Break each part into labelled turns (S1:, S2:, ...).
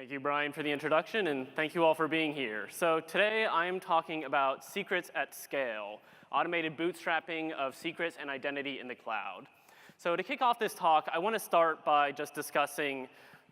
S1: Thank you, Brian, for the introduction, and thank you all for being here. So today I am talking about secrets at scale, automated bootstrapping of secrets and identity in the cloud. So to kick off this talk, I want to start by just discussing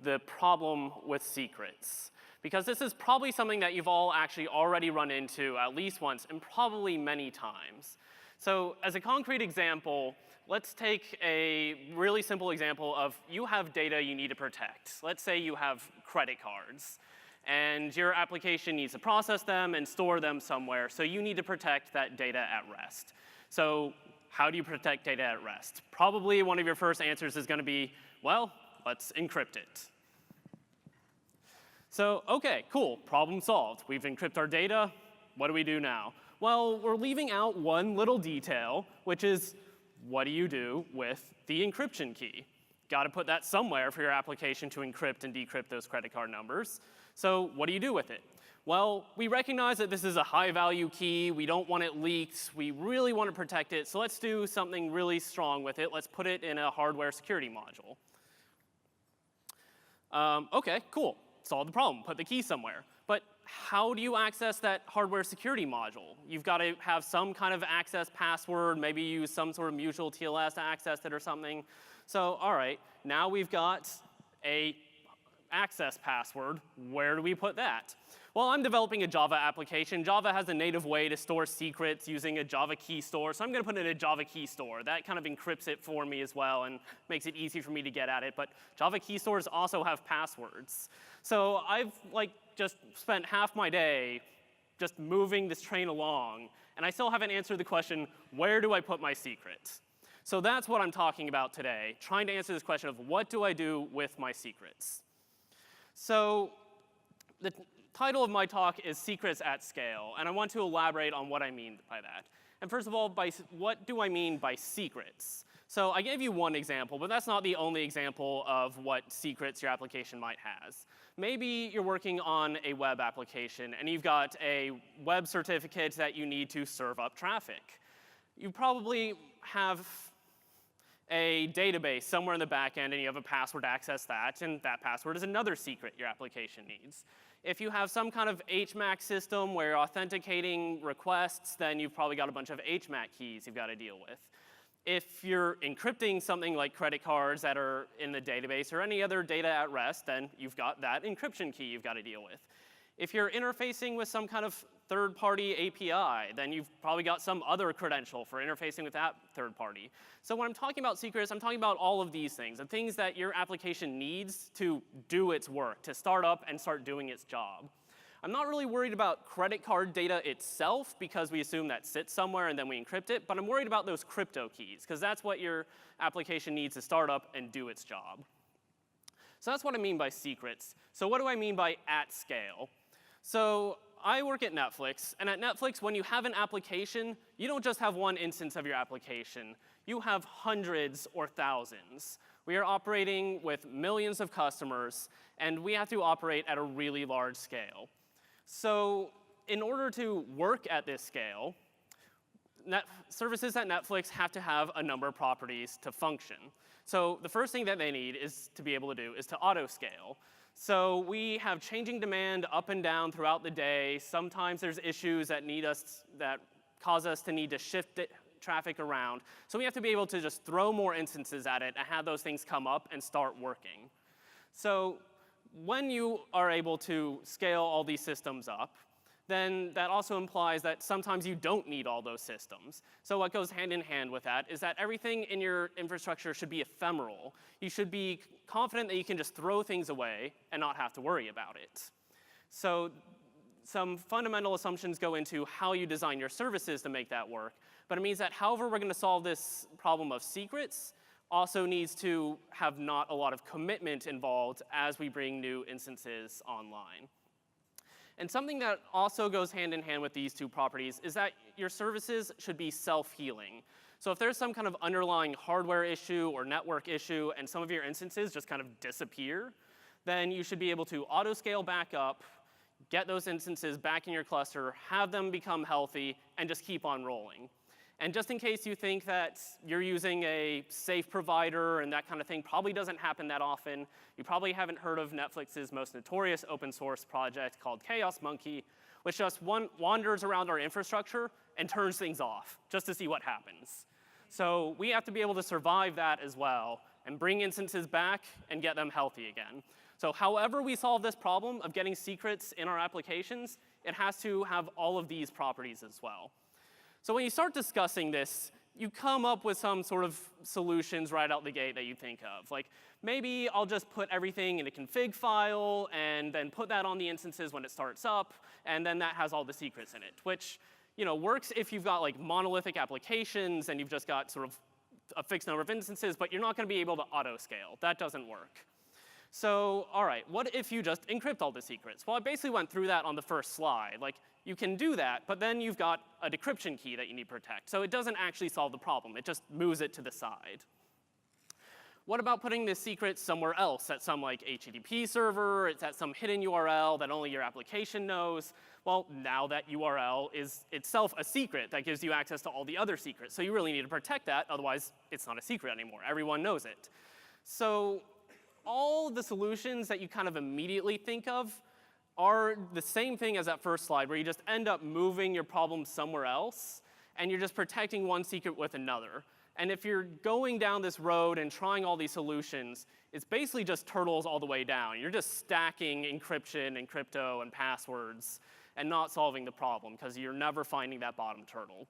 S1: the problem with secrets, because this is probably something that you've all actually already run into at least once and probably many times. So as a concrete example, let's take a really simple example of you have data you need to protect. Let's say you have credit cards, and your application needs to process them and store them somewhere, so you need to protect that data at rest. So how do you protect data at rest? Probably one of your first answers is going to be, well, let's encrypt it. So OK, cool, problem solved. We've encrypted our data. What do we do now? Well, we're leaving out one little detail, which is, what do you do with the encryption key? Got to put that somewhere for your application to encrypt and decrypt those credit card numbers. So what do you do with it? Well, we recognize that this is a high-value key. We don't want it leaked. We really want to protect it. So let's do something really strong with it. Let's put it in a hardware security module. OK, cool. Solve the problem. Put the key somewhere. But how do you access that hardware security module? You've got to have some kind of access password, maybe use some sort of mutual TLS to access it or something. So all right, now we've got a access password. Where do we put that? Well, I'm developing a Java application. Java has a native way to store secrets using a Java key store. So I'm going to put it in a Java key store. That kind of encrypts it for me as well and makes it easy for me to get at it. But Java key stores also have passwords. So I've just spent half my day just moving this train along. And I still haven't answered the question, where do I put my secrets? So that's what I'm talking about today, trying to answer this question of what do I do with my secrets? So the title of my talk is Secrets at Scale, and I want to elaborate on what I mean by that. And first of all, what do I mean by secrets? So I gave you one example, but that's not the only example of what secrets your application might have. Maybe you're working on a web application, and you've got a web certificate that you need to serve up traffic. You probably have a database somewhere in the back end, and you have a password to access that, and that password is another secret your application needs. If you have some kind of HMAC system where you're authenticating requests, then you've probably got a bunch of HMAC keys you've got to deal with. If you're encrypting something like credit cards that are in the database or any other data at rest, then you've got that encryption key you've got to deal with. If you're interfacing with some kind of third-party API, then you've probably got some other credential for interfacing with that third party. So when I'm talking about secrets, I'm talking about all of these things, the things that your application needs to do its work, to start up and start doing its job. I'm not really worried about credit card data itself, because we assume that sits somewhere and then we encrypt it. But I'm worried about those crypto keys, because that's what your application needs to start up and do its job. So that's what I mean by secrets. So what do I mean by at scale? So I work at Netflix, and at Netflix, when you have an application, you don't just have one instance of your application. You have hundreds or thousands. We are operating with millions of customers, and we have to operate at a really large scale. So in order to work at this scale, services at Netflix have to have a number of properties to function. So the first thing that they need is to be able to do is to auto-scale. So we have changing demand up and down throughout the day. Sometimes there's issues that cause us to need to shift traffic around. So we have to be able to just throw more instances at it and have those things come up and start working. So when you are able to scale all these systems up, then that also implies that sometimes you don't need all those systems. So what goes hand in hand with that is that everything in your infrastructure should be ephemeral. You should be confident that you can just throw things away and not have to worry about it. So some fundamental assumptions go into how you design your services to make that work. But it means that however we're going to solve this problem of secrets also needs to have not a lot of commitment involved as we bring new instances online. And something that also goes hand in hand with these two properties is that your services should be self-healing. So if there's some kind of underlying hardware issue or network issue and some of your instances just kind of disappear, then you should be able to auto-scale back up, get those instances back in your cluster, have them become healthy, and just keep on rolling. And just in case you think that you're using a safe provider and that kind of thing probably doesn't happen that often, you probably haven't heard of Netflix's most notorious open source project called Chaos Monkey, which just wanders around our infrastructure and turns things off just to see what happens. So we have to be able to survive that as well and bring instances back and get them healthy again. So however we solve this problem of getting secrets in our applications, it has to have all of these properties as well. So when you start discussing this, you come up with some sort of solutions right out the gate that you think of. Like, maybe I'll just put everything in a config file and then put that on the instances when it starts up, and then that has all the secrets in it, which works if you've got like monolithic applications and you've just got sort of a fixed number of instances, but you're not going to be able to auto-scale. That doesn't work. So, all right, what if you just encrypt all the secrets? Well, I basically went through that on the first slide. Like, you can do that, but then you've got a decryption key that you need to protect. So it doesn't actually solve the problem. It just moves it to the side. What about putting the secret somewhere else, at some like HTTP server, it's at some hidden URL that only your application knows? Well, now that URL is itself a secret that gives you access to all the other secrets. So you really need to protect that, otherwise it's not a secret anymore. Everyone knows it. So all the solutions that you kind of immediately think of are the same thing as that first slide, where you just end up moving your problem somewhere else, and you're just protecting one secret with another. And if you're going down this road and trying all these solutions, it's basically just turtles all the way down. You're just stacking encryption and crypto and passwords and not solving the problem, because you're never finding that bottom turtle.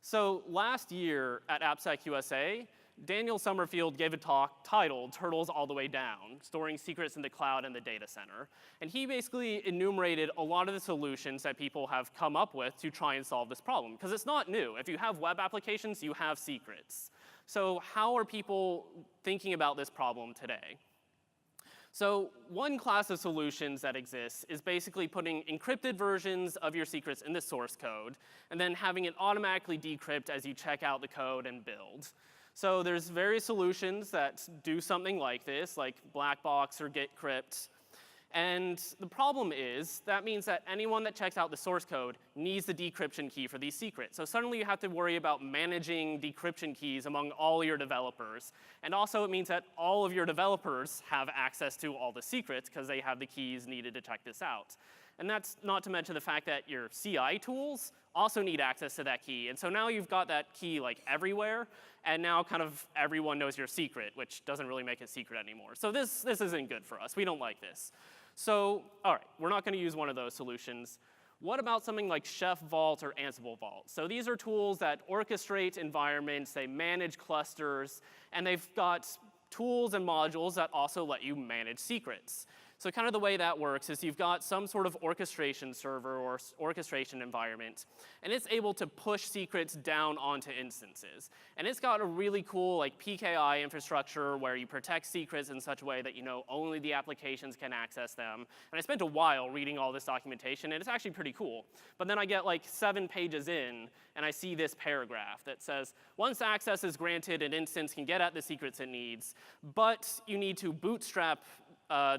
S1: So last year at AppSec USA, Daniel Summerfield gave a talk titled Turtles All the Way Down, Storing Secrets in the Cloud and the Data Center. And he basically enumerated a lot of the solutions that people have come up with to try and solve this problem, because it's not new. If you have web applications, you have secrets. So how are people thinking about this problem today? So one class of solutions that exists is basically putting encrypted versions of your secrets in the source code, and then having it automatically decrypt as you check out the code and build. So there's various solutions that do something like this, like Blackbox or GitCrypt. And the problem is, that means that anyone that checks out the source code needs the decryption key for these secrets. So suddenly you have to worry about managing decryption keys among all your developers. And also it means that all of your developers have access to all the secrets, because they have the keys needed to check this out. And that's not to mention the fact that your CI tools also need access to that key. And so now you've got that key like everywhere, and now kind of everyone knows your secret, which doesn't really make it secret anymore. So this isn't good for us. We don't like this. So, all right, we're not going to use one of those solutions. What about something like Chef Vault or Ansible Vault? So these are tools that orchestrate environments, they manage clusters, and they've got tools and modules that also let you manage secrets. So kind of the way that works is you've got some sort of orchestration server or orchestration environment, and it's able to push secrets down onto instances. And it's got a really cool like PKI infrastructure where you protect secrets in such a way that only the applications can access them. And I spent a while reading all this documentation, and it's actually pretty cool. But then I get like 7 pages in, and I see this paragraph that says, once access is granted, an instance can get at the secrets it needs, but you need to bootstrap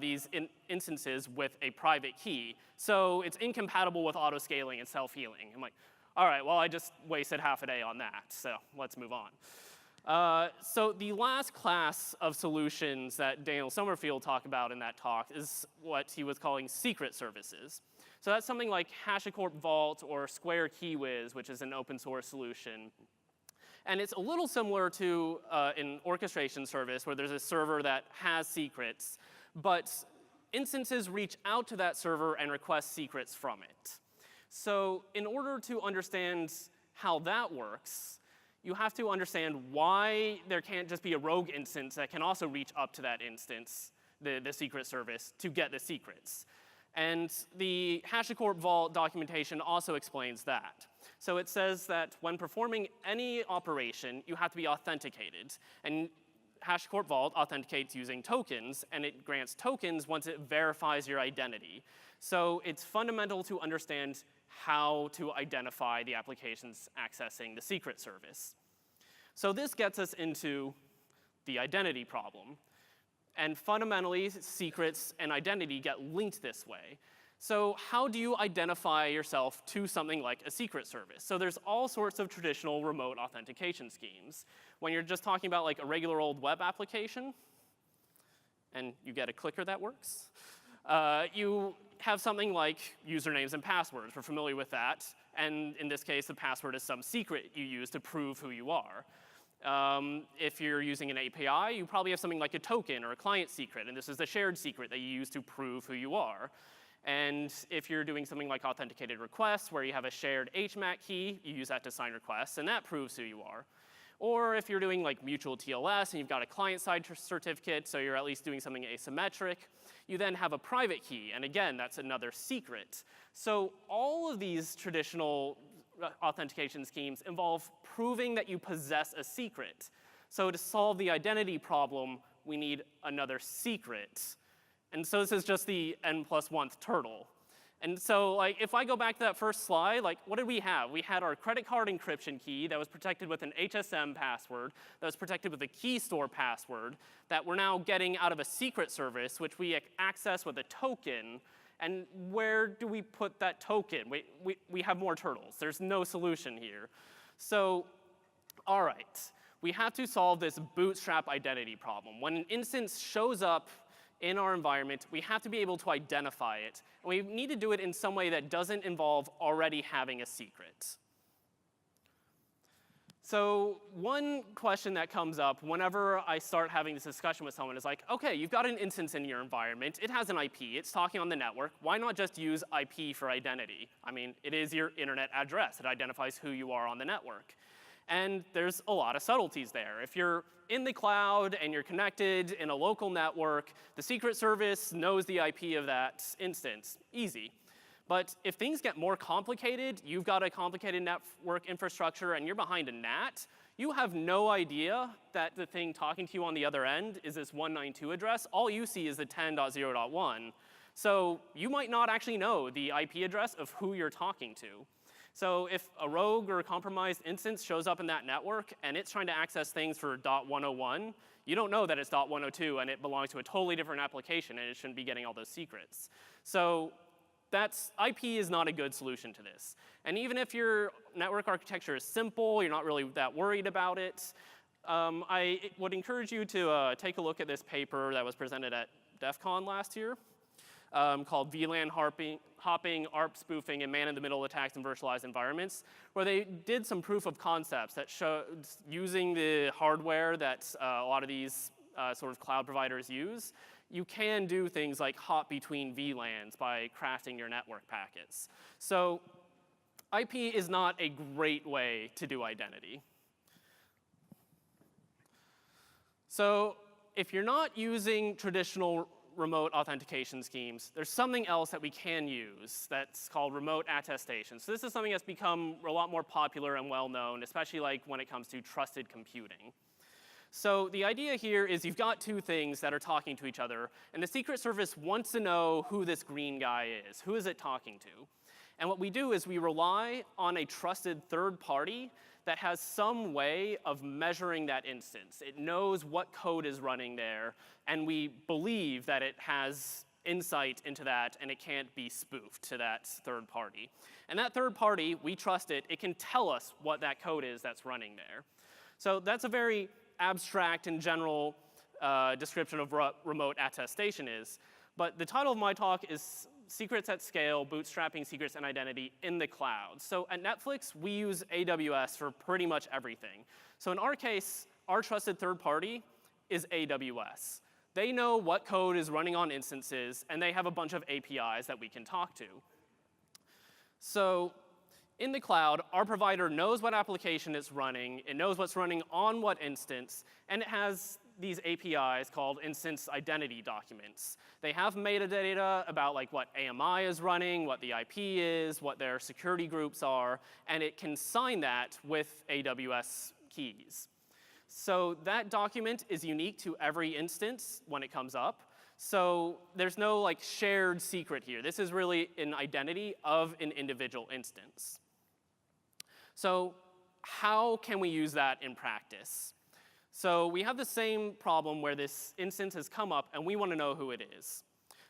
S1: these instances with a private key. So it's incompatible with auto-scaling and self-healing. I'm like, all right, well, I just wasted half a day on that, so let's move on. So the last class of solutions that Daniel Summerfield talked about in that talk is what he was calling secret services. So that's something like HashiCorp Vault or Square KeyWiz, which is an open source solution. And it's a little similar to an orchestration service where there's a server that has secrets, but instances reach out to that server and request secrets from it. So in order to understand how that works, you have to understand why there can't just be a rogue instance that can also reach up to that instance, the secret service, to get the secrets. And the HashiCorp Vault documentation also explains that. So it says that when performing any operation, you have to be authenticated. And HashiCorp Vault authenticates using tokens, and it grants tokens once it verifies your identity. So it's fundamental to understand how to identify the applications accessing the secret service. So this gets us into the identity problem. And fundamentally, secrets and identity get linked this way. So how do you identify yourself to something like a secret service? So there's all sorts of traditional remote authentication schemes. When you're just talking about like a regular old web application, and you get a clicker that works, you have something like usernames and passwords. We're familiar with that. And in this case, the password is some secret you use to prove who you are. If you're using an API, you probably have something like a token or a client secret, and this is the shared secret that you use to prove who you are. And if you're doing something like authenticated requests, where you have a shared HMAC key, you use that to sign requests, and that proves who you are. Or if you're doing like mutual TLS and you've got a client-side certificate, so you're at least doing something asymmetric, you then have a private key, and again, that's another secret. So all of these traditional authentication schemes involve proving that you possess a secret. So to solve the identity problem, we need another secret. And so this is just the n+1th turtle. And so like, if I go back to that first slide, like, what did we have? We had our credit card encryption key that was protected with an HSM password, that was protected with a key store password, that we're now getting out of a secret service, which we access with a token. And where do we put that token? We have more turtles. There's no solution here. So, all right, we have to solve this bootstrap identity problem. When an instance shows up in our environment, we have to be able to identify it. And we need to do it in some way that doesn't involve already having a secret. So one question that comes up whenever I start having this discussion with someone is like, OK, you've got an instance in your environment. It has an IP. It's talking on the network. Why not just use IP for identity? I mean, it is your internet address. It identifies who you are on the network. And there's a lot of subtleties there. If you're in the cloud and you're connected in a local network, the secret service knows the IP of that instance. Easy. But if things get more complicated, you've got a complicated network infrastructure and you're behind a NAT, you have no idea that the thing talking to you on the other end is this 192 address. All you see is the 10.0.1. So you might not actually know the IP address of who you're talking to. So if a rogue or a compromised instance shows up in that network and it's trying to access things for .101, you don't know that it's .102 and it belongs to a totally different application and it shouldn't be getting all those secrets. So IP is not a good solution to this. And even if your network architecture is simple, you're not really that worried about it, I would encourage you to take a look at this paper that was presented at DEF CON last year. Called VLAN hopping, ARP spoofing, and man-in-the-middle attacks in virtualized environments, where they did some proof of concepts that showed using the hardware that a lot of these sort of cloud providers use, you can do things like hop between VLANs by crafting your network packets. So IP is not a great way to do identity. So if you're not using traditional remote authentication schemes, there's something else that we can use that's called remote attestation. So this is something that's become a lot more popular and well-known, especially like when it comes to trusted computing. So the idea here is you've got two things that are talking to each other, and the Secret Service wants to know who this green guy is. Who is it talking to? And what we do is we rely on a trusted third party that has some way of measuring that instance. It knows what code is running there, and we believe that it has insight into that, and it can't be spoofed to that third party. And that third party, we trust it. It can tell us what that code is that's running there. So that's a very abstract and general description of what remote attestation is. But the title of my talk is Secrets at Scale, Bootstrapping Secrets and Identity in the Cloud. So at Netflix, we use AWS for pretty much everything. So in our case, our trusted third party is AWS. They know what code is running on instances, and they have a bunch of APIs that we can talk to. So in the cloud, our provider knows what application it's running, it knows what's running on what instance, and it has these APIs called instance identity documents. They have metadata about like what AMI is running, what the IP is, what their security groups are, and it can sign that with AWS keys. So that document is unique to every instance when it comes up. So there's no like shared secret here. This is really an identity of an individual instance. So how can we use that in practice? So we have the same problem where this instance has come up, and we want to know who it is.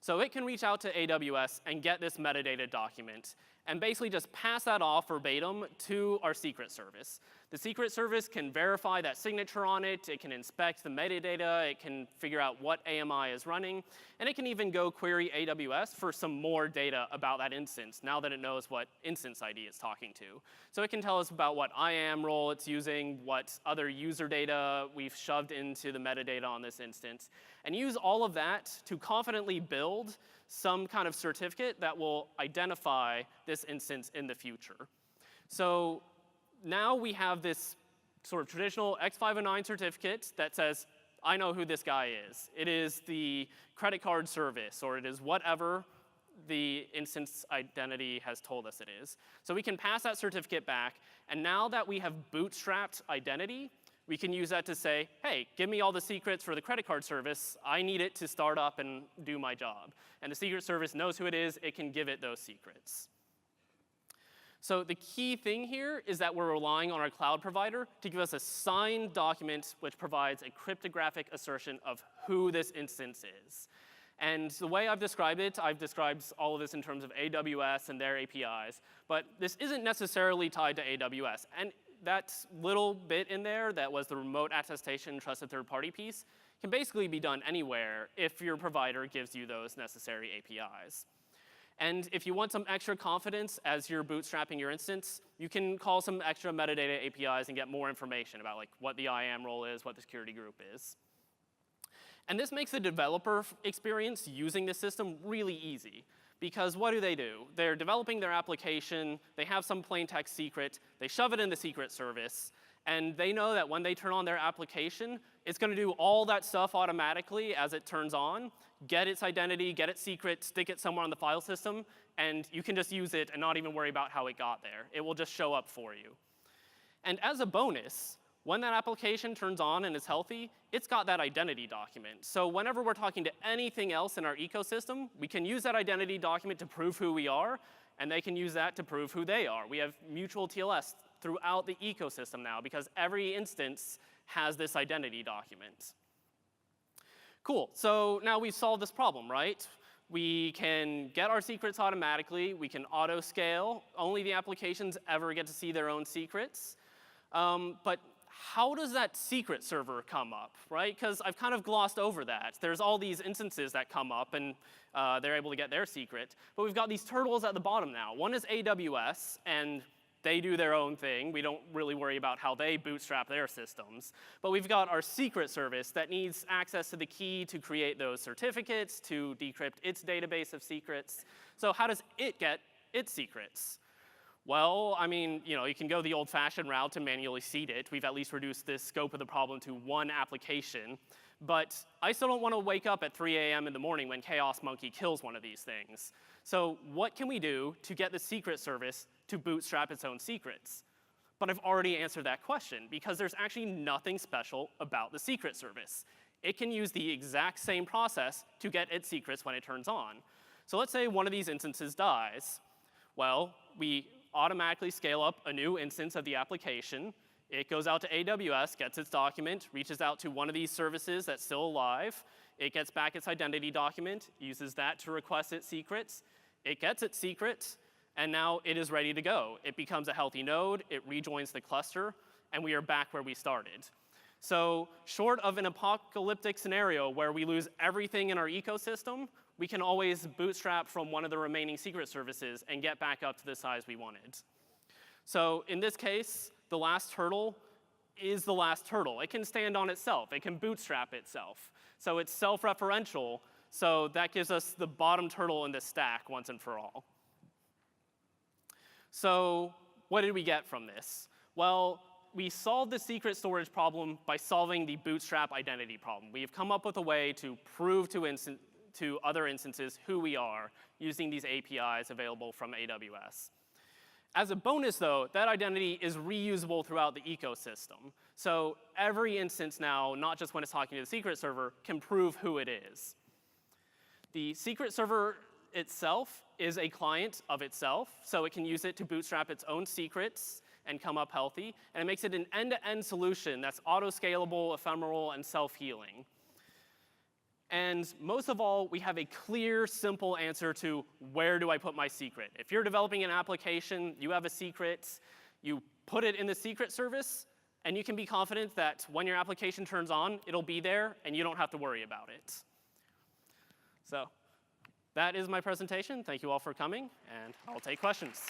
S1: So it can reach out to AWS and get this metadata document and basically just pass that off verbatim to our secret service. The secret service can verify that signature on it, it can inspect the metadata, it can figure out what AMI is running, and it can even go query AWS for some more data about that instance now that it knows what instance ID it's talking to. So it can tell us about what IAM role it's using, what other user data we've shoved into the metadata on this instance, and use all of that to confidently build some kind of certificate that will identify this instance in the future. So now we have this sort of traditional X509 certificate that says, I know who this guy is. It is the credit card service, or it is whatever the instance identity has told us it is. So we can pass that certificate back, and now that we have bootstrapped identity, we can use that to say, hey, give me all the secrets for the credit card service. I need it to start up and do my job. And the secret service knows who it is. It can give it those secrets. So the key thing here is that we're relying on our cloud provider to give us a signed document which provides a cryptographic assertion of who this instance is. And the way I've described all of this in terms of AWS and their APIs. But this isn't necessarily tied to AWS. And that little bit in there that was the remote attestation trusted third-party piece can basically be done anywhere if your provider gives you those necessary APIs. And if you want some extra confidence as you're bootstrapping your instance, you can call some extra metadata APIs and get more information about like what the IAM role is, what the security group is. And this makes the developer experience using the system really easy. Because what do? They're developing their application, they have some plain text secret, they shove it in the secret service, and they know that when they turn on their application, it's going to do all that stuff automatically as it turns on, get its identity, get its secret, stick it somewhere on the file system, and you can just use it and not even worry about how it got there. It will just show up for you. And as a bonus, when that application turns on and is healthy, it's got that identity document. So whenever we're talking to anything else in our ecosystem, we can use that identity document to prove who we are, and they can use that to prove who they are. We have mutual TLS throughout the ecosystem now because every instance has this identity document. Cool, so now we've solved this problem, right? We can get our secrets automatically, we can auto scale, only the applications ever get to see their own secrets. But how does that secret server come up, right? Because I've kind of glossed over that. There's all these instances that come up, and they're able to get their secret. But we've got these turtles at the bottom now. One is AWS, and they do their own thing. We don't really worry about how they bootstrap their systems. But we've got our secret service that needs access to the key to create those certificates, to decrypt its database of secrets. So how does it get its secrets? Well, I mean, you can go the old-fashioned route to manually seed it. We've at least reduced the scope of the problem to one application. But I still don't want to wake up at 3 a.m. in the morning when Chaos Monkey kills one of these things. So what can we do to get the secret service to bootstrap its own secrets? But I've already answered that question, because there's actually nothing special about the secret service. It can use the exact same process to get its secrets when it turns on. So let's say one of these instances dies. Well, we automatically scale up a new instance of the application. It goes out to AWS, gets its document, reaches out to one of these services that's still alive. It gets back its identity document, uses that to request its secrets. It gets its secret, and now it is ready to go. It becomes a healthy node, it rejoins the cluster, and we are back where we started. So short of an apocalyptic scenario where we lose everything in our ecosystem, we can always bootstrap from one of the remaining secret services and get back up to the size we wanted. So in this case, the last turtle is the last turtle. It can stand on itself. It can bootstrap itself. So it's self-referential. So that gives us the bottom turtle in the stack once and for all. So what did we get from this? Well, we solved the secret storage problem by solving the bootstrap identity problem. We have come up with a way to prove to other instances who we are using these APIs available from AWS. As a bonus, though, that identity is reusable throughout the ecosystem. So every instance now, not just when it's talking to the secret server, can prove who it is. The secret server itself is a client of itself, so it can use it to bootstrap its own secrets and come up healthy. And it makes it an end-to-end solution that's auto-scalable, ephemeral, and self-healing. And most of all, we have a clear, simple answer to where do I put my secret. If you're developing an application, you have a secret, you put it in the secret service, and you can be confident that when your application turns on, it'll be there, and you don't have to worry about it. So that is my presentation. Thank you all for coming, and I'll take questions.